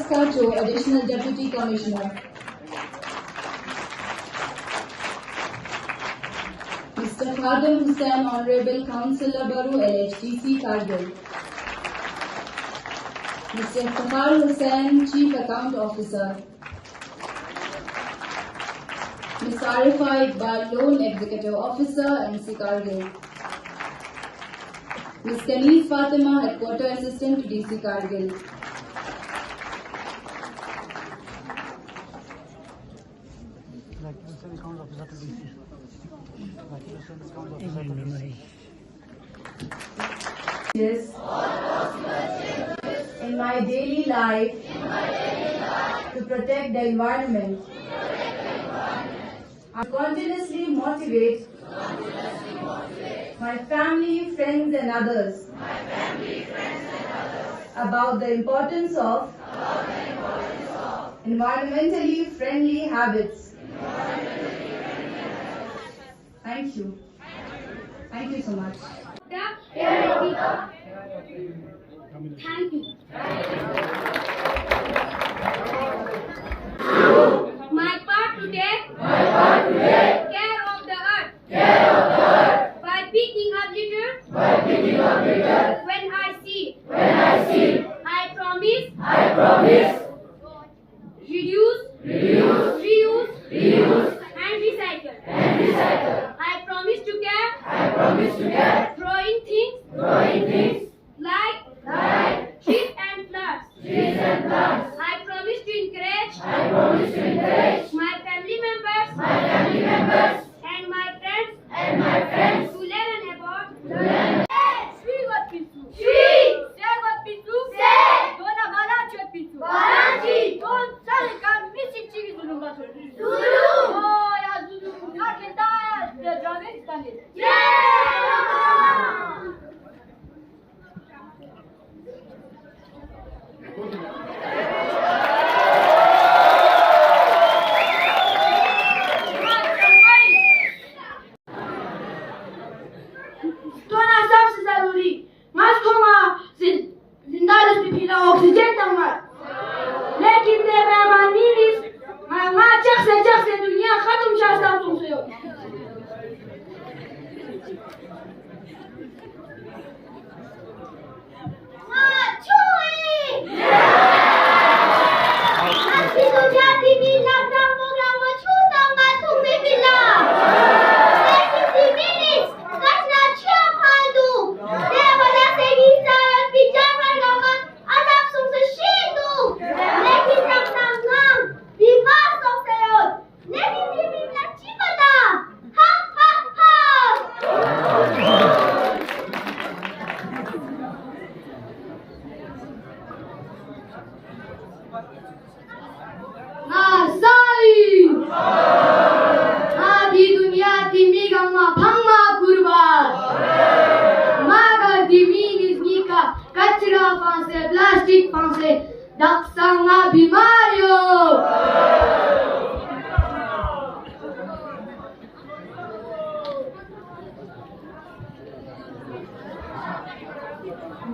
Kacho, Additional Deputy Commissioner. Mr. Khadem Hussain, Honorable Councillor Baru, LHDC, Kargil. Mr. Iftkhar Hussain, Chief Account Officer. Ms. Arifa Iqbal, Loan Executive Officer, MC Kargil. Ms. Kaneez Fatima, Headquarter Assistant to DC Kargil. Yes. In my daily life, to protect the environment, I continuously motivate my family, friends and others about the importance of environmentally friendly habits. Thank you. Thank you so much. Thank you. My part today, care of the earth, by picking up litter, when I see, I promise, reduce, reuse, and recycle. I promise to care, throwing things like trees and plants. I promise to encourage my family members and my friends to learn about Shri Got Pitu. Dona Barachi Pitu. Don Salkan Missing Chigi Zulu. Oh, yeah, Zulu. Not can die. The drum is done. Oxygen लेकिन से दुनिया खत्म शास्ता तुमसे हो plastic pense daksanga bimario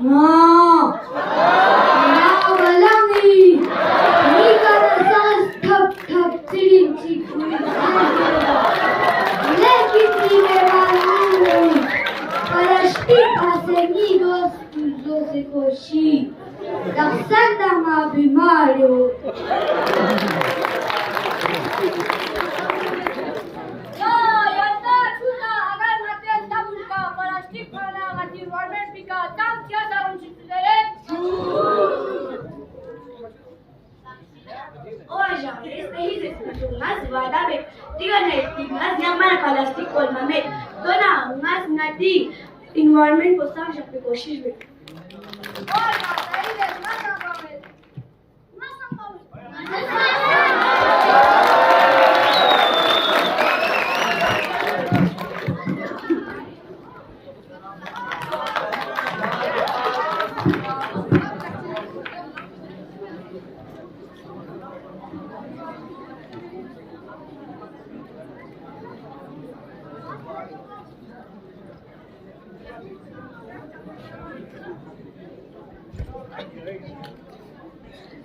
no walangi ni karasas thap thap chirin chikuri lekin dile wala plastic ase amigos se koshi daksanga bimario environment को साफ रखने की कोशिश में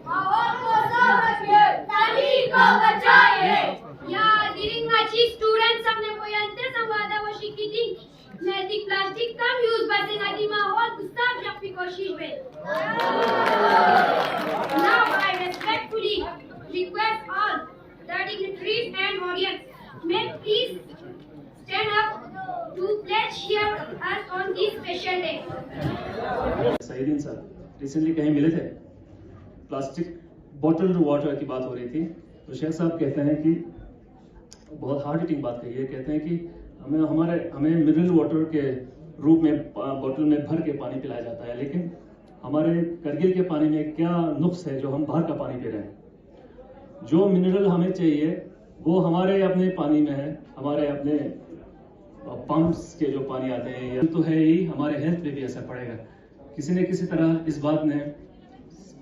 Wow. को बचाए. या दिरिंगाची स्टुडंट सबने पोयांते संवादा व शिकिती नैतिक प्लास्टिक कम यूज बसे नदी माहौल गुस्ताव जपी कोशिश में. Now I respectfully request all the dignitaries and audience may please stand up to pledge here us on this special day. सईदीन साहब रिसेंटली कहीं मिले थे, प्लास्टिक बॉटल वाटर की बात हो रही थी, तो शेख साहब कहते हैं कि बहुत हार्ड हिटिंग बात कही है. कहते हैं कि हमें मिनरल वाटर के रूप में बोतल में भर के पानी पिलाया जाता है, लेकिन हमारे करगिल के पानी में क्या नुक्स है जो हम बाहर का पानी पी रहे हैं. जो मिनरल हमें चाहिए वो हमारे अपने पानी में है, हमारे अपने पंप्स के जो पानी आते हैं, ये तो है ही, हमारे हेल्थ पे भी असर पड़ेगा. किसी न किसी तरह इस बात ने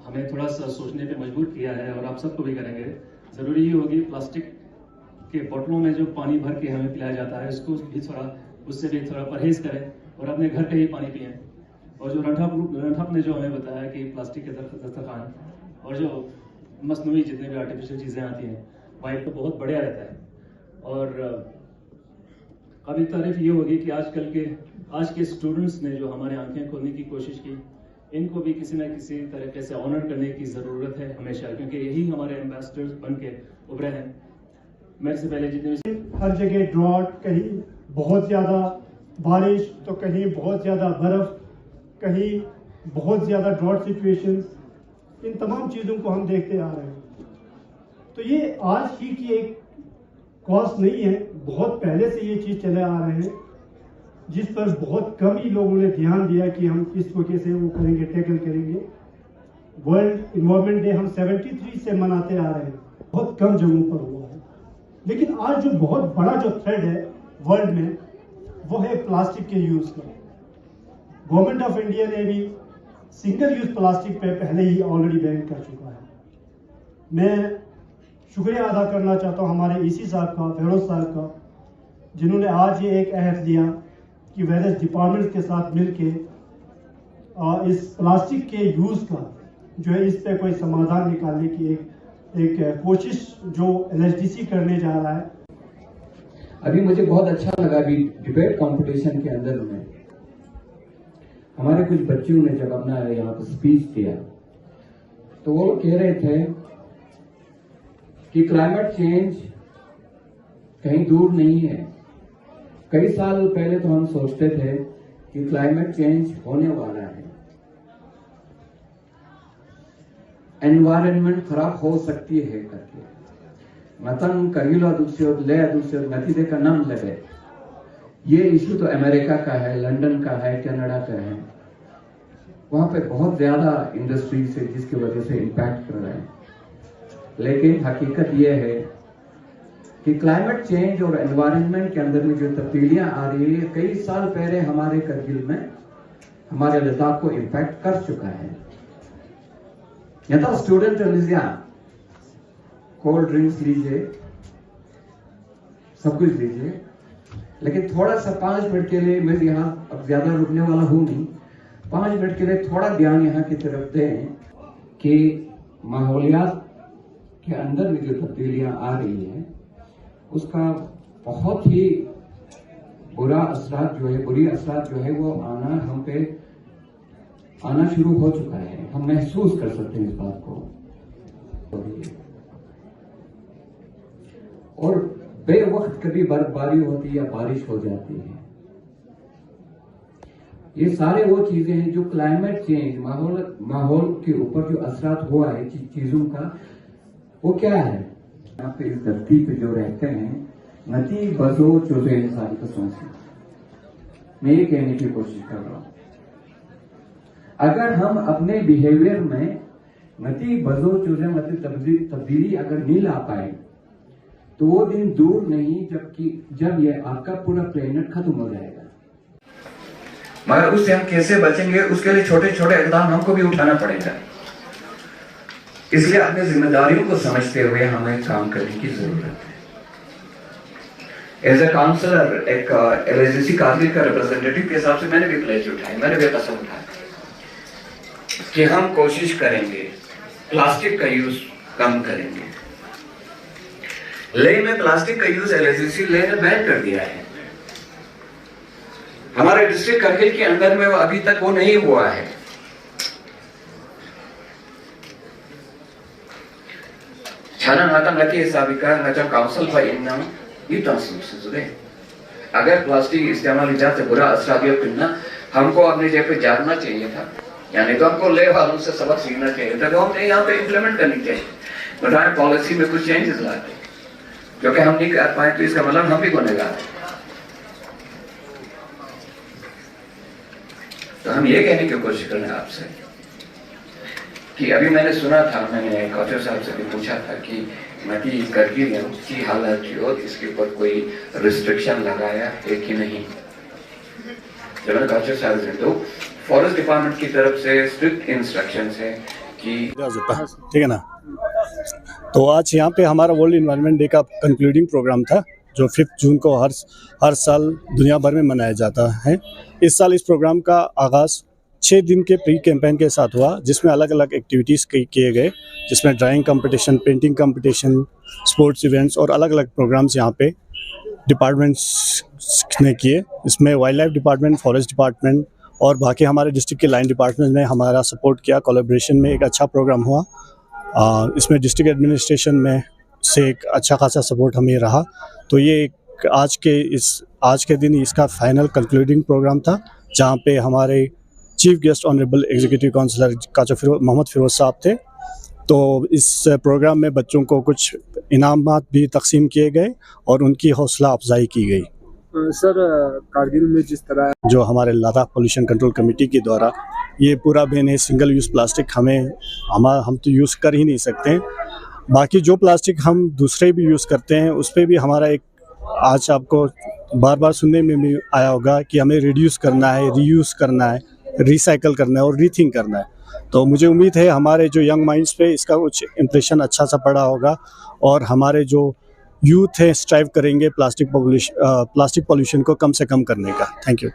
हमें थोड़ा सा सोचने पे मजबूर किया है और आप सबको भी करेंगे. ज़रूरी ही होगी प्लास्टिक के बोतलों में जो पानी भर के हमें पिलाया जाता है उससे भी थोड़ा परहेज करें और अपने घर का ही पानी पिएं. और जो रंठप ने जो हमें बताया कि प्लास्टिक के दस्तरखान और जो मसनूई जितने भी आर्टिफिशियल चीज़ें आती हैं वाइब तो बहुत बढ़िया रहता है. और काबिल तारीफ ये होगी कि आज के स्टूडेंट्स ने जो हमारे आंखें खोलने की कोशिश की, इनको भी किसी न किसी तरीके से ऑनर करने की ज़रूरत है हमेशा, क्योंकि यही हमारे एम्बेसडर्स बन के उभरे हैं. मेरे से पहले जितने भी हर जगह ड्रॉट, कहीं बहुत ज़्यादा बारिश तो कहीं बहुत ज़्यादा बर्फ़, कहीं बहुत ज़्यादा ड्रॉट सिचुएशंस, इन तमाम चीज़ों को हम देखते आ रहे हैं. तो ये आज ही की एक कॉज नहीं है, बहुत पहले से ये चीज़ चले आ रहे हैं, जिस पर बहुत कम ही लोगों ने ध्यान दिया कि हम किस तरीके से वो करेंगे, टैकल करेंगे. वर्ल्ड इन्वायरमेंट डे हम 73 से मनाते आ रहे हैं, बहुत कम जगहों पर हुआ है. लेकिन आज जो बहुत बड़ा जो थ्रेड है वर्ल्ड में वो है प्लास्टिक के यूज़ का. गवर्नमेंट ऑफ इंडिया ने भी सिंगल यूज प्लास्टिक पे पहले ही ऑलरेडी बैन कर चुका है. मैं शुक्रिया अदा करना चाहता हूँ हमारे ईसी साहब का, फेरोज साहब का, जिन्होंने आज ये एक अहद लिया कि वेरियस डिपार्टमेंट्स के साथ मिलके इस प्लास्टिक के यूज़ का जो है इस पे कोई समाधान निकालने की एक कोशिश जो एलएचडीसी करने जा रहा है. अभी मुझे बहुत अच्छा लगा अभी डिबेट कंपटीशन के अंदर में हमारे कुछ बच्चों ने जब अपना यहाँ पर स्पीच दिया तो वो कह रहे थे कि क्लाइमेट चेंज कहीं दूर नहीं है. कई साल पहले तो हम सोचते थे कि क्लाइमेट चेंज होने वाला है, एनवायरनमेंट खराब हो सकती है करके मतन करीला दूसरे ले दूसरे नतीजे का नाम लगे. ये इशू तो अमेरिका का है, लंदन का है, कनाडा का है. वहां पे बहुत ज्यादा इंडस्ट्रीज है जिसकी वजह से इम्पैक्ट कर रहे हैं. लेकिन हकीकत ये है कि क्लाइमेट चेंज और एनवायरनमेंट के अंदर में जो तब्दीलियां आ रही है कई साल पहले हमारे करगिल में हमारे लद्दाख को इम्पैक्ट कर चुका है. यहाँ स्टूडेंट लीजिए, कोल्ड ड्रिंक्स लीजिए, सब कुछ लीजिए, लेकिन थोड़ा सा 5 मिनट के लिए, मैं यहाँ अब ज्यादा रुकने वाला हूं नहीं, 5 मिनट के लिए थोड़ा ध्यान यहाँ की तरफ दें कि माहौलियात के अंदर में जो तब्दीलियां आ रही है उसका बहुत ही बुरी असरात जो है वो हम पे आना शुरू हो चुका है. हम महसूस कर सकते हैं इस बात को. और बेवक्त कभी बर्फबारी होती है या बारिश हो जाती है. ये सारे वो चीजें हैं जो क्लाइमेट चेंज, माहौल के ऊपर जो असरात हुआ है चीजों का, वो क्या है. यहाँ पे इस धरती पे जो रहते हैं नती बजो चोजे इंसान कसों से, मैं ये कहने की कोशिश कर रहा हूं. अगर हम अपने बिहेवियर में नती बजो चोजे तब्दीली अगर नहीं ला पाए तो वो दिन दूर नहीं जब ये आपका पूरा प्लेनेट खत्म हो जाएगा. मगर उससे हम कैसे बचेंगे, उसके लिए छोटे छोटे इक़दाम हमको भी उठाना पड़ेगा. इसलिए अपनी जिम्मेदारियों को समझते हुए हमें काम करने की जरूरत है. एज ए काउंसलर, एक एलएचडीसी कारगिल का रिप्रेजेंटेटिव के हिसाब से मैंने भी प्लेज उठाई, मैंने भी कसम उठाई कि हम कोशिश करेंगे प्लास्टिक का यूज कम करेंगे. लेह में प्लास्टिक का यूज एलएसडीसी लेह ने बैन कर दिया है। हमारे डिस्ट्रिक्ट करगिल के अंदर में अभी तक वो नहीं हुआ है। छाना नाता नती साबिका नचा काउंसिल पर इन्ना ये ट्रांसलेशन जुड़े। अगर प्लास्टिक इस्तेमाल इजाज़त से बुरा असर करना हमको अपने जगह पे जानना चाहिए था, यानी तो हमको ले वालों से सबक सीखना चाहिए था, तो हमने यहाँ पे इम्प्लीमेंट करनी चाहिए। बताएं पॉलिसी में कुछ चेंजेस लाते, क्योंकि हम नहीं कर पाए तो इसका मतलब हम भी गुनहगार हैं। तो हम ये कहने की कोशिश कर रहे हैं आपसे कि अभी मैंने सुना था, मैंने कौशल साहब से भी पूछा था कि नदी करगिल की हालत थी और इसके ऊपर कोई रिस्ट्रिक्शन लगाया है कि नहीं। जब मैंने कौशल साहब से तो फॉरेस्ट डिपार्टमेंट की तरफ से स्ट्रिक्ट इंस्ट्रक्शंस है कि ठीक है ना। तो आज यहाँ पे हमारा वर्ल्ड इन्वायरमेंट डे का कंक्लूडिंग प्रोग्राम था, जो 5 जून को हर साल दुनिया भर में मनाया जाता है। इस साल इस प्रोग्राम का आगाज़ 6 दिन के प्री कैंपेन के साथ हुआ, जिसमें अलग अलग एक्टिविटीज़ किए गए, जिसमें drawing competition, painting competition, sports events और अलग अलग प्रोग्राम्स यहाँ पे डिपार्टमेंट्स ने किए। इसमें wild life department, forest department और बाकी हमारे डिस्ट्रिक्ट के लाइन डिपार्टमेंट ने हमारा सपोर्ट किया। कोलैबोरेशन में एक अच्छा प्रोग्राम हुआ। इसमें डिस्ट्रिक्ट एडमिनिस्ट्रेशन में से एक अच्छा खासा सपोर्ट हमें रहा। तो ये एक आज के दिन इसका फाइनल कंक्लूडिंग प्रोग्राम था, जहाँ पे हमारे chief guest honourable executive counsellor काचो मोहम्मद फिरोज साहब थे। तो इस प्रोग्राम में बच्चों को कुछ इनामात भी तकसीम किए गए और उनकी हौसला अफजाई की गई। सर, कारगिल में जिस तरह जो हमारे लद्दाख पोल्यूशन कंट्रोल कमेटी के द्वारा ये पूरा बैन है, सिंगल यूज़ प्लास्टिक हम तो यूज़ कर ही नहीं सकते। बाकी जो प्लास्टिक हम दूसरे भी यूज़ करते हैं उस पर भी हमारा एक, आज आपको बार बार सुनने में भी आया होगा कि हमें रिड्यूस करना है, रीयूज़ करना है, रिसाइकल करना है और रीथिंक करना है। तो मुझे उम्मीद है हमारे जो यंग माइंड्स पे इसका कुछ इम्प्रेशन अच्छा सा पड़ा होगा और हमारे जो यूथ है स्ट्राइव करेंगे प्लास्टिक पॉल्यूशन को कम से कम करने का। Thank you.